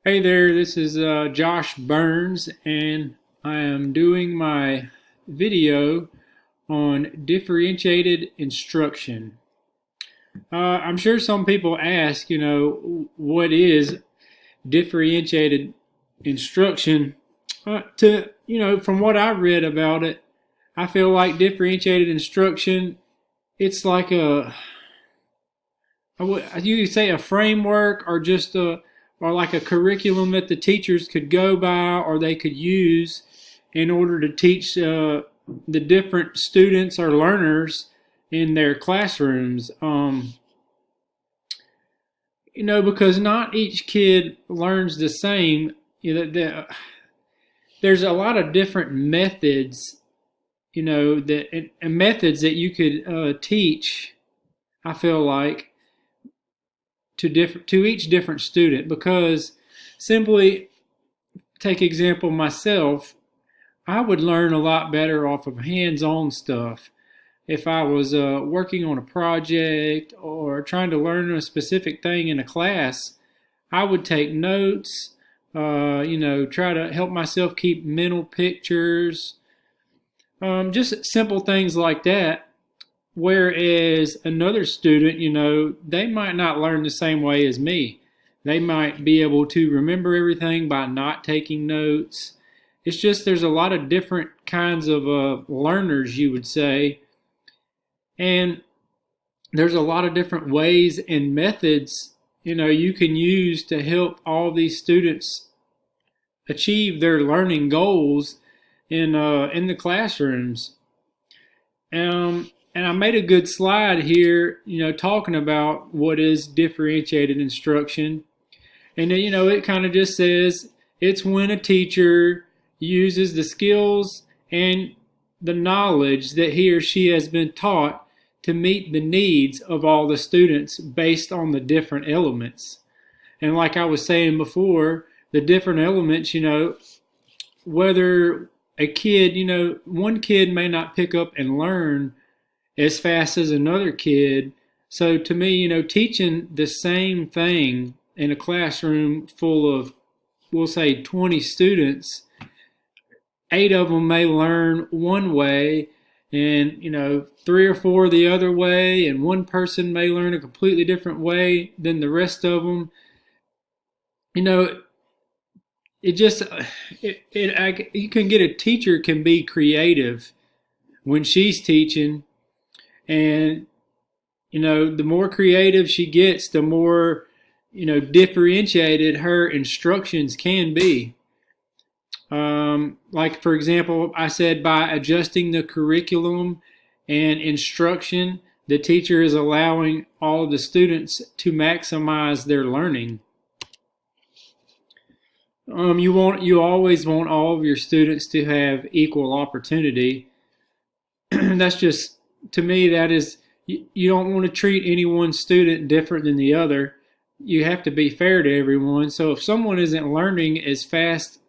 Hey there, this is Josh Burns, and I am doing my video on differentiated instruction. I'm sure some people ask, what is differentiated instruction? From what I read about it, I feel like differentiated instruction, it's like you could say a framework or just or like a curriculum that the teachers could go by or they could use in order to teach the different students or learners in their classrooms. Because not each kid learns the same. There's a lot of different methods, methods that you could teach. I feel like to each different student, because simply take example myself, I would learn a lot better off of hands-on stuff. If I was working on a project or trying to learn a specific thing in a class, I would take notes, try to help myself keep mental pictures, just simple things like that. Whereas another student, they might not learn the same way as me. They might be able to remember everything by not taking notes. It's just there's a lot of different kinds of learners, you would say. And there's a lot of different ways and methods, you can use to help all these students achieve their learning goals in the classrooms. And I made a good slide here, talking about what is differentiated instruction. And then, it kind of just says it's when a teacher uses the skills and the knowledge that he or she has been taught to meet the needs of all the students based on the different elements. And like I was saying before, the different elements, whether a kid, one kid may not pick up and learn as fast as another kid. So to me, teaching the same thing in a classroom full of, we'll say 20 students, 8 of them may learn one way and, 3 or 4 the other way, and one person may learn a completely different way than the rest of them. It just, you can get a teacher can be creative when she's teaching. And, the more creative she gets, the more, differentiated her instructions can be. Like, for example, I said by adjusting the curriculum and instruction, the teacher is allowing all the students to maximize their learning. You always want all of your students to have equal opportunity. That's just, to me, that is, you don't want to treat any one student different than the other. You have to be fair to everyone. So if someone isn't learning as fast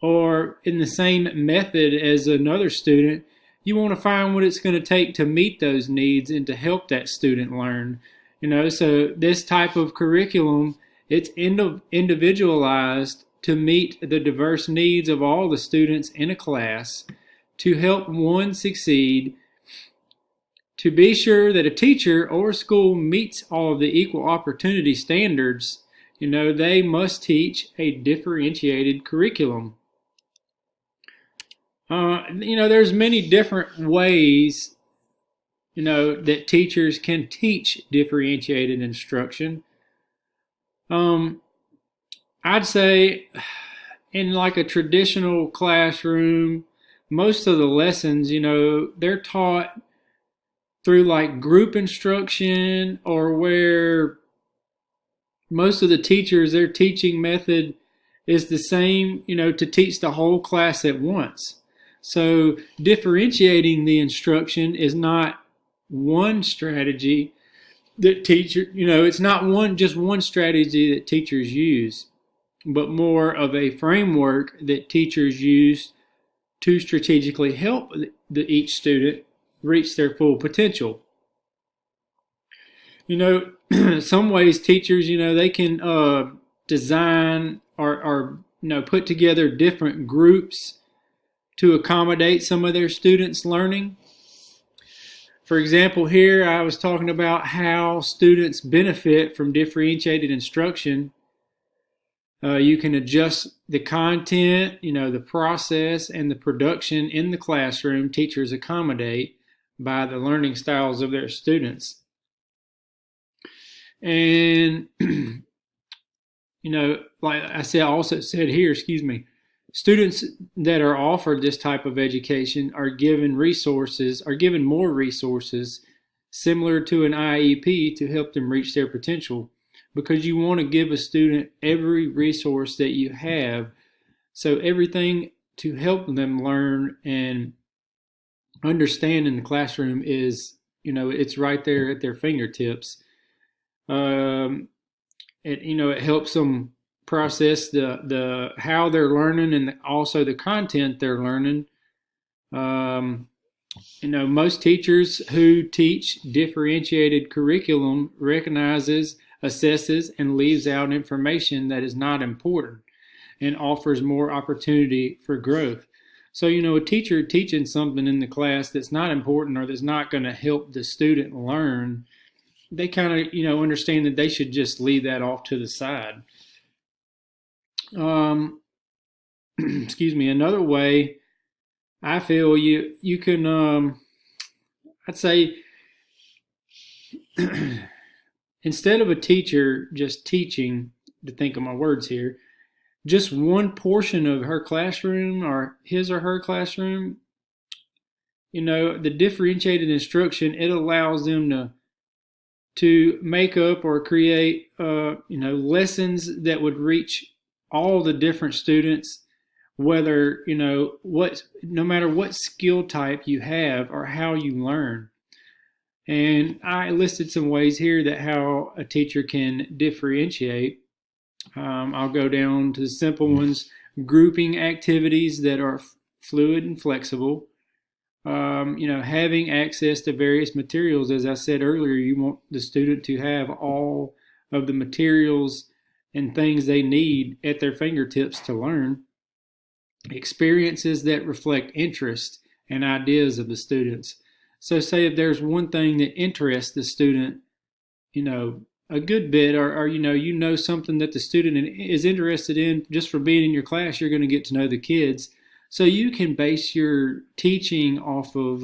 or in the same method as another student, you want to find what it's going to take to meet those needs and to help that student learn. So this type of curriculum, it's individualized to meet the diverse needs of all the students in a class to help one succeed. To be sure that a teacher or a school meets all of the equal opportunity standards, they must teach a differentiated curriculum. There's many different ways, that teachers can teach differentiated instruction. I'd say in like a traditional classroom, most of the lessons, they're taught through like group instruction, or where most of the teachers, their teaching method is the same, to teach the whole class at once. So differentiating the instruction is not one strategy that it's not just one strategy that teachers use, but more of a framework that teachers use to strategically help each student reach their full potential. Some ways teachers, they can design or put together different groups to accommodate some of their students' learning. For example, here I was talking about how students benefit from differentiated instruction. You can adjust the content, the process, and the production in the classroom teachers accommodate by the learning styles of their students. And, like I said, also said here, students that are offered this type of education are given more resources similar to an IEP to help them reach their potential, because you want to give a student every resource that you have. So everything to help them learn and understand in the classroom is, it's right there at their fingertips. It helps them process the how they're learning and also the content they're learning. Most teachers who teach differentiated curriculum recognizes, assesses, and leaves out information that is not important and offers more opportunity for growth. So, a teacher teaching something in the class that's not important or that's not going to help the student learn, they kind of, understand that they should just leave that off to the side. Another way I feel you can, I'd say, instead of a teacher just teaching, to think of my words here, just one portion of her classroom or his or her classroom, the differentiated instruction, it allows them to make up or create, lessons that would reach all the different students, whether, no matter what skill type you have or how you learn. And I listed some ways here that how a teacher can differentiate. I'll go down to the simple ones: grouping activities that are fluid and flexible. Having access to various materials. As I said earlier, you want the student to have all of the materials and things they need at their fingertips to learn. Experiences that reflect interest and ideas of the students. So say if there's one thing that interests the student, a good bit, or something that the student is interested in, just for being in your class, you're going to get to know the kids. So you can base your teaching off of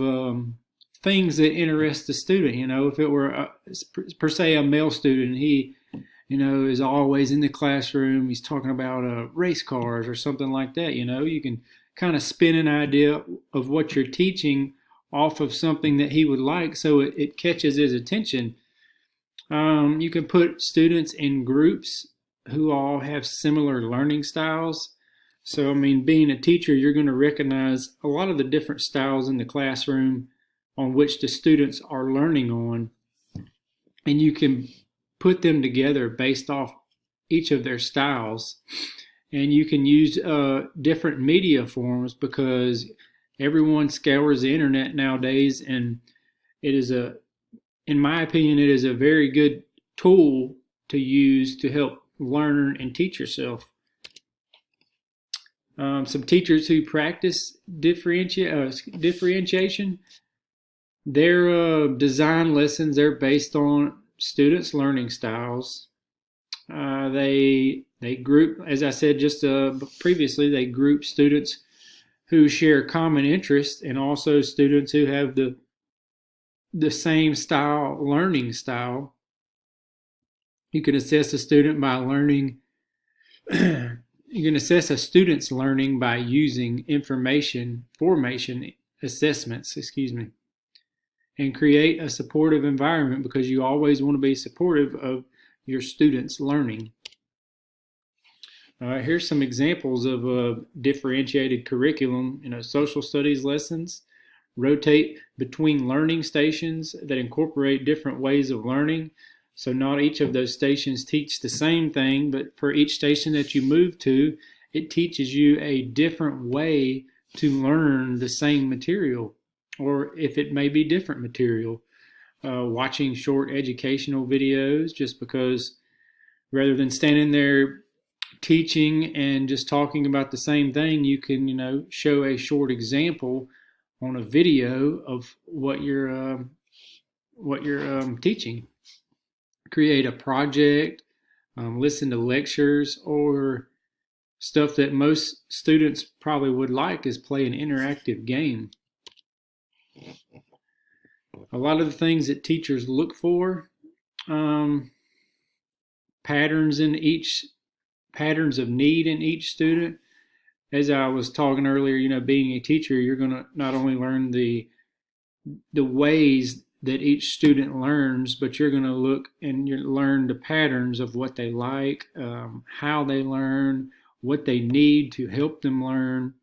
things that interest the student. If it were per se a male student, he, is always in the classroom, he's talking about race cars or something like that. You can kind of spin an idea of what you're teaching off of something that he would like, so it catches his attention. You can put students in groups who all have similar learning styles. So, being a teacher, you're going to recognize a lot of the different styles in the classroom on which the students are learning on, and you can put them together based off each of their styles. And you can use different media forms, because everyone scours the internet nowadays, and in my opinion, it is a very good tool to use to help learn and teach yourself. Some teachers who practice differentiation, their design lessons, they're based on students' learning styles. They group, as I said just previously, they group students who share common interests and also students who have the same learning style. You can assess a student by learning. You can assess a student's learning by using formation assessments, and create a supportive environment, because you always want to be supportive of your students' learning. Here's some examples of differentiated curriculum. Social studies lessons rotate between learning stations that incorporate different ways of learning. So not each of those stations teach the same thing, but for each station that you move to, it teaches you a different way to learn the same material, or if it may be different material. Watching short educational videos, just because rather than standing there teaching and just talking about the same thing, you can, show a short example on a video of what you're teaching. Create a project, listen to lectures, or stuff that most students probably would like is play an interactive game. A lot of the things that teachers look for, patterns of need in each student. As I was talking earlier, being a teacher, you're going to not only learn the ways that each student learns, but you're going to look and you learn the patterns of what they like, how they learn, what they need to help them learn.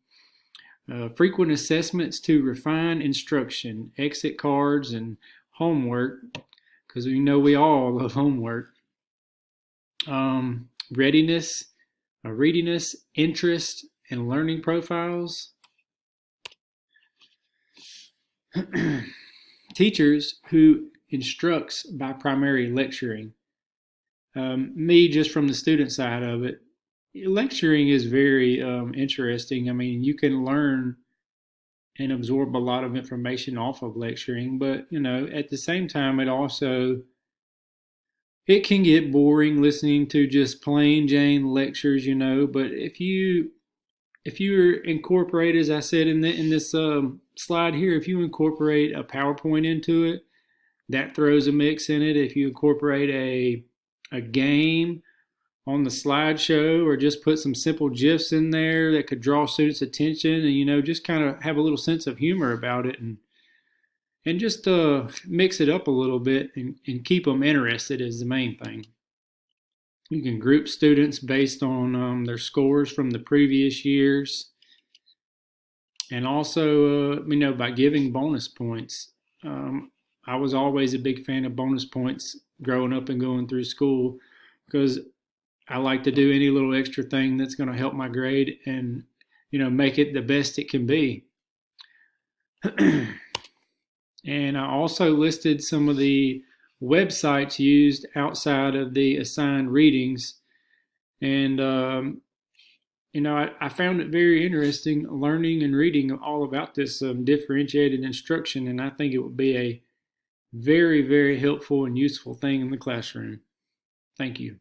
Frequent assessments to refine instruction, exit cards, and homework, because we know we all love homework. Readiness, readiness, interest, and learning profiles. Teachers who instructs by primary lecturing. Me, just from the student side of it, lecturing is very interesting. I mean, you can learn and absorb a lot of information off of lecturing, but at the same time, it can get boring listening to just plain Jane lectures. But if you incorporate, as I said in this slide here, if you incorporate a PowerPoint into it, that throws a mix in it. If you incorporate a game on the slideshow, or just put some simple GIFs in there that could draw students' attention, and just kind of have a little sense of humor about it, and just mix it up a little bit and keep them interested is the main thing. You can group students based on their scores from the previous years, and also by giving bonus points. I was always a big fan of bonus points growing up and going through school, because I like to do any little extra thing that's going to help my grade and, make it the best it can be. And I also listed some of the websites used outside of the assigned readings. And, I found it very interesting learning and reading all about this differentiated instruction. And I think it would be a very, very helpful and useful thing in the classroom. Thank you.